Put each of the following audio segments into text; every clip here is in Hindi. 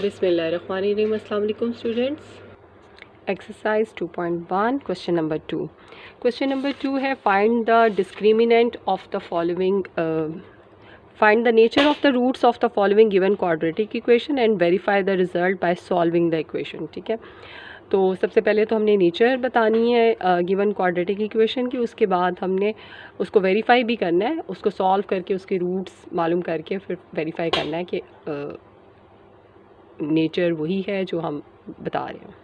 बिस्मिल्लाहिर्रहमानिर्रहीम। अस्सलाम वालेकुम students. Exercise 2.1 question number 2। Question number 2 है find the discriminant of the following, find the nature of the roots of the following given quadratic equation and verify the result by solving the equation. ठीक है, तो सबसे पहले तो हमने नेचर बतानी है गिवन क्वाड्रेटिक इक्वेशन की, उसके बाद हमने उसको वेरीफाई भी करना है, उसको सॉल्व करके उसके रूट्स मालूम करके फिर वेरीफाई करना है कि नेचर वही है जो हम बता रहे हैं।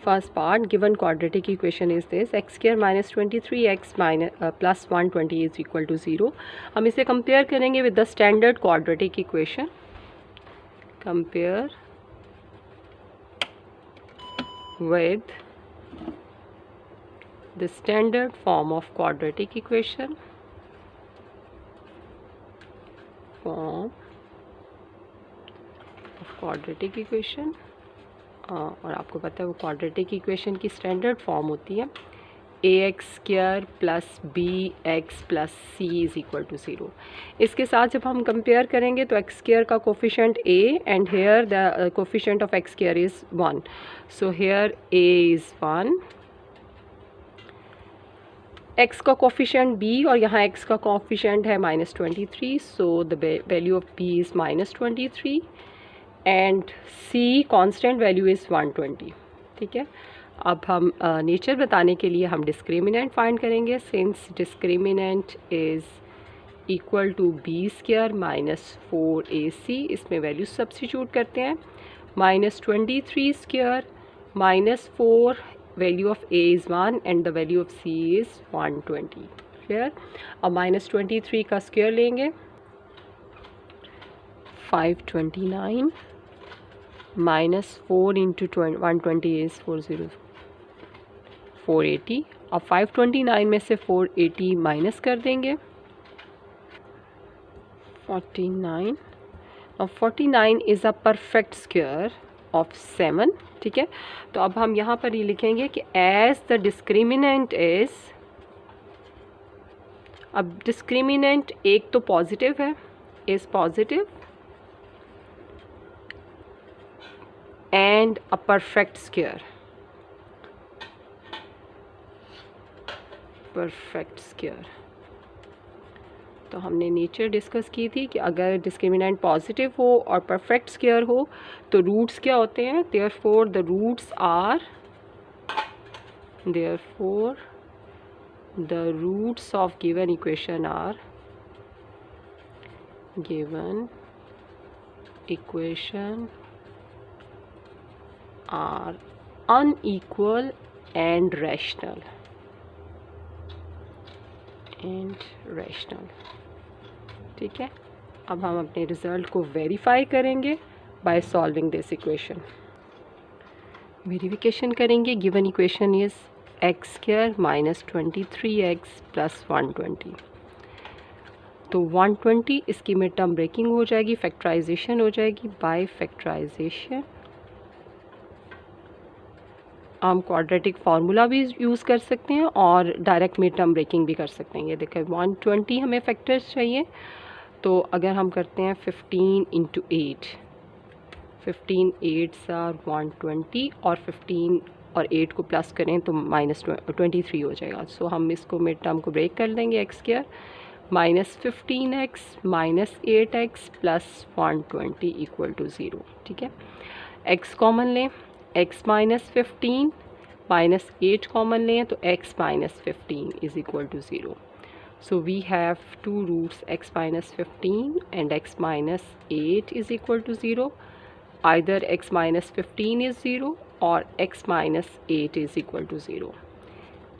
First part, given quadratic equation is this, x square minus 23 x plus 120 is equal to 0। हम इसे कंपेयर करेंगे with the standard quadratic equation. Compare with the standard form of quadratic equation, और आपको पता है वो क्वाड्रेटिक इक्वेशन की स्टैंडर्ड फॉर्म होती है a x square plus b x plus c is equal to 0। इसके साथ जब हम कंपेयर करेंगे तो एक्स स्क्वायर का coefficient a and here the coefficient of x square is 1, so here a is 1, x का कोफिशेंट बी और यहाँ एक्स का कोफिशेंट है -23, so the value of b is -23 and c constant value is 120। ठीक है, अब हम नेचर बताने के लिए हम डिस्क्रिमिनेंट फाइंड करेंगे। Since discriminant is equal to b square minus 4ac, इसमें वैल्यू सब्स्टिट्यूट करते हैं। -23 square minus 4, value of a is 1 and the value of c is 120। Clear. अब -23 का स्क्वायर लेंगे, 529 माइनस 4 इंटू 120 इज़ 480। अब 529 में से 480 माइनस कर देंगे, 49। अब 49 is a perfect square of 7। ठीक है, तो अब हम यहाँ पर ये लिखेंगे कि एज द डिस्क्रिमिनेंट इज़, अब डिस्क्रिमिनेंट एक तो पॉजिटिव है, is positive and a perfect square, perfect square. तो हमने नेचर डिस्कस की थी कि अगर डिस्क्रिमिनेंट पॉजिटिव हो और परफेक्ट स्क्वायर हो तो रूट्स क्या होते हैं, therefore the roots of given equation are unequal and rational ठीक है, अब हम अपने रिज़ल्ट को वेरीफाई करेंगे by solving this equation. Verification करेंगे, given equation is x square minus 23x plus 120। तो 120 इसकी मिड टर्म ब्रेकिंग हो जाएगी, फैक्टराइजेशन हो जाएगी। बाय फैक्टराइजेशन हम क्वाड्रेटिक फार्मूला भी यूज़ कर सकते हैं और डायरेक्ट मिड टर्म ब्रेकिंग भी कर सकते हैं। ये देखें 120 हमें फैक्टर्स चाहिए, तो अगर हम करते हैं 15 इंटू 8, 15 8s आर 120 और 15 और 8 को प्लस करें तो -23 हो जाएगा। सो हम इसको मिड टर्म को ब्रेक कर देंगे, x square -15x minus 8x plus 120 equal to 0। ठीक है, x कॉमन लें, x माइनस 15 माइनस 8 कॉमन लें तो x minus 15 is equal to 0। So we have two roots, x minus 15 and x minus 8 is equal to 0. Either x minus 15 is 0 or x minus 8 is equal to 0.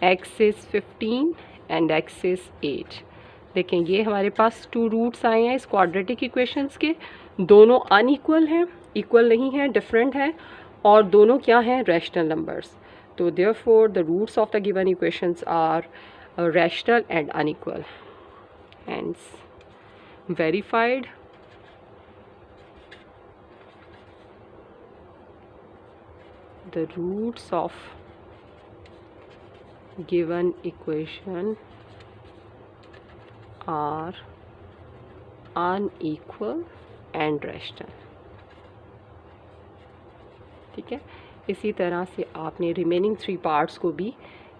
x is 15 and x is 8। देखें ये हमारे पास टू रूट्स आए हैं इस क्वाड्रेटिक इक्वेशंस के, दोनों अनइक्वल हैं, इक्वल नहीं है, डिफरेंट है, और दोनों क्या हैं, रैशनल नंबर्स। तो therefore the roots of the given equations are rational and unequal, hence verified the roots of given equation are unequal and rational। ठीक है। इसी तरह से आपने रिमेनिंग 3 पार्ट्स को भी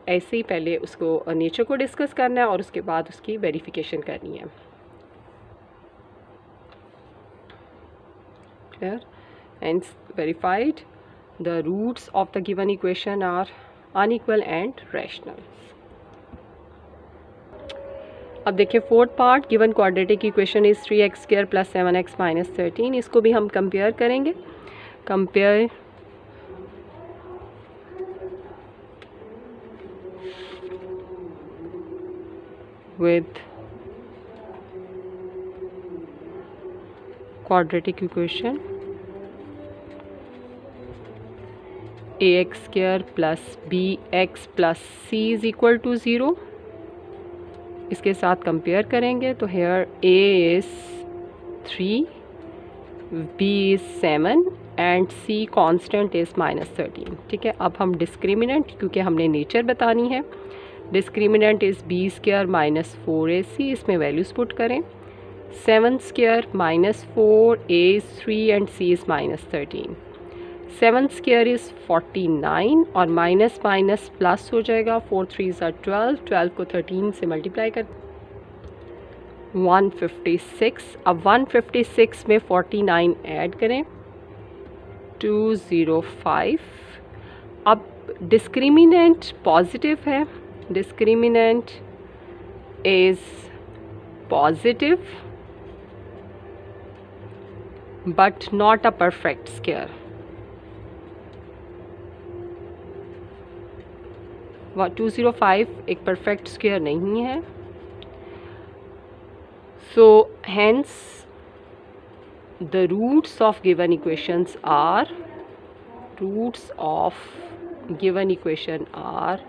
ऐसे ही पहले उसको नेचर को डिस्कस करना है और उसके बाद उसकी वेरिफिकेशन करनी है। Clear? Hence verified, the roots of the given equation are unequal and rational. अब देखिए fourth part, given quadratic equation is 3x square plus 7x minus 13। इसको भी हम कंपेयर करेंगे। Compare with quadratic equation ax square plus bx plus c is equal to 0। इसके साथ कंपेयर करेंगे तो here a is 3, b is 7 and c constant is minus 13। ठीक है, अब हम डिस्क्रिमिनेंट, क्योंकि हमने नेचर बतानी है, discriminant is b square minus 4ac, इसमें वैल्यूज़ पुट करें। 7 square minus 4, a is 3 and c is minus 13। 7 square is 49 और माइनस माइनस प्लस हो जाएगा। 4 3 are 12, 12 को 13 से मल्टीप्लाई कर 156। अब 156 में 49 ऐड करें 205। अब डिस्क्रिमिनेंट पॉजिटिव है, discriminant is positive but not a perfect square. 205 एक परफेक्ट स्क्वायर नहीं है। So hence the roots of given equations are, roots of given equation are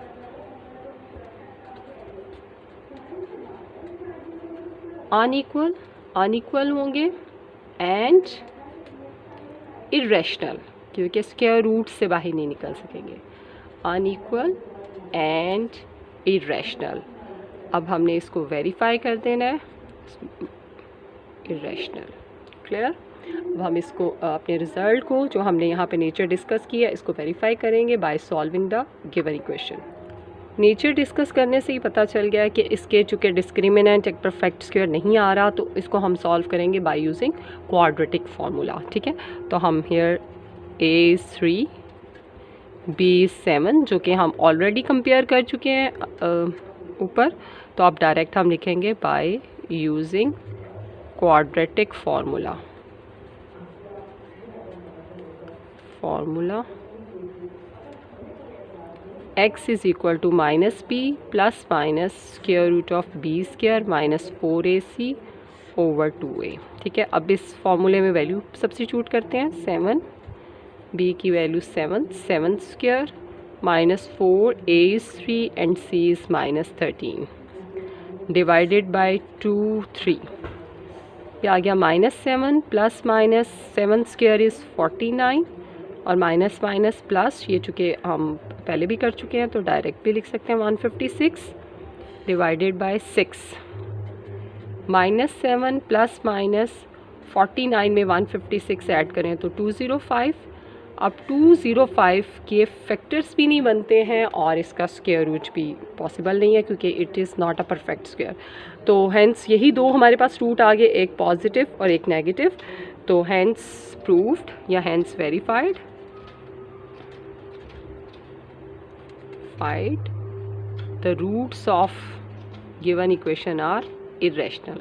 unequal, unequal होंगे एंड इरेशनल, क्योंकि स्क्वायर रूट से बाहर नहीं निकल सकेंगे। Unequal and irrational. अब हमने इसको वेरीफाई कर देना है, इरेशनल। क्लियर? अब हम इसको अपने रिज़ल्ट को, जो हमने यहाँ पे नेचर डिस्कस किया, इसको वेरीफाई करेंगे by solving the given equation. Nature discuss करने से ही पता चल गया कि इसके चूँकि डिस्क्रिमिनेंट एक परफेक्ट स्क्वायर नहीं आ रहा, तो इसको हम सॉल्व करेंगे बाय यूजिंग क्वाड्रेटिक फार्मूला। ठीक है, तो हम hair a is 3, b is 7, जो कि हम ऑलरेडी कंपेयर कर चुके हैं ऊपर, तो अब डायरेक्ट हम लिखेंगे by using quadratic formula. Formula x is equal to minus b plus minus square root of b square minus 4ac over 2a। ठीक है, अब इस फार्मूले में वैल्यू सब्स्टिट्यूट करते हैं। 7, b की value 7, 7 square minus 4, a is 3 and c is minus 13 divided by 2, 3। ये आ गया -7 प्लस माइनस 7 स्क्वायर इज़ 49 और माइनस माइनस प्लस, ये चूँकि हम पहले भी कर चुके हैं तो डायरेक्ट भी लिख सकते हैं। 156 डिवाइडेड बाय 6, -7 प्लस माइनस 49 में 156 ऐड करें तो 205। अब 205 के फैक्टर्स भी नहीं बनते हैं और इसका स्क्वायर रूट भी पॉसिबल नहीं है, क्योंकि it is not a perfect square. तो हेंस यही दो हमारे पास रूट आ गए, एक पॉजिटिव और एक नेगेटिव। तो हेंस प्रूव्ड या hence verified, the roots of given equation are irrational.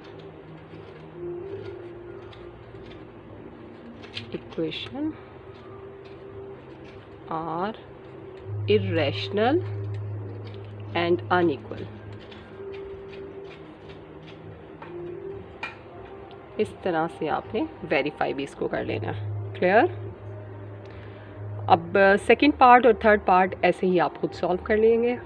Equation are irrational and unequal. इस तरह से आपने वेरीफाई भी इसको कर लेना। क्लियर? अब सेकंड पार्ट और थर्ड पार्ट ऐसे ही आप खुद सॉल्व कर लेंगे।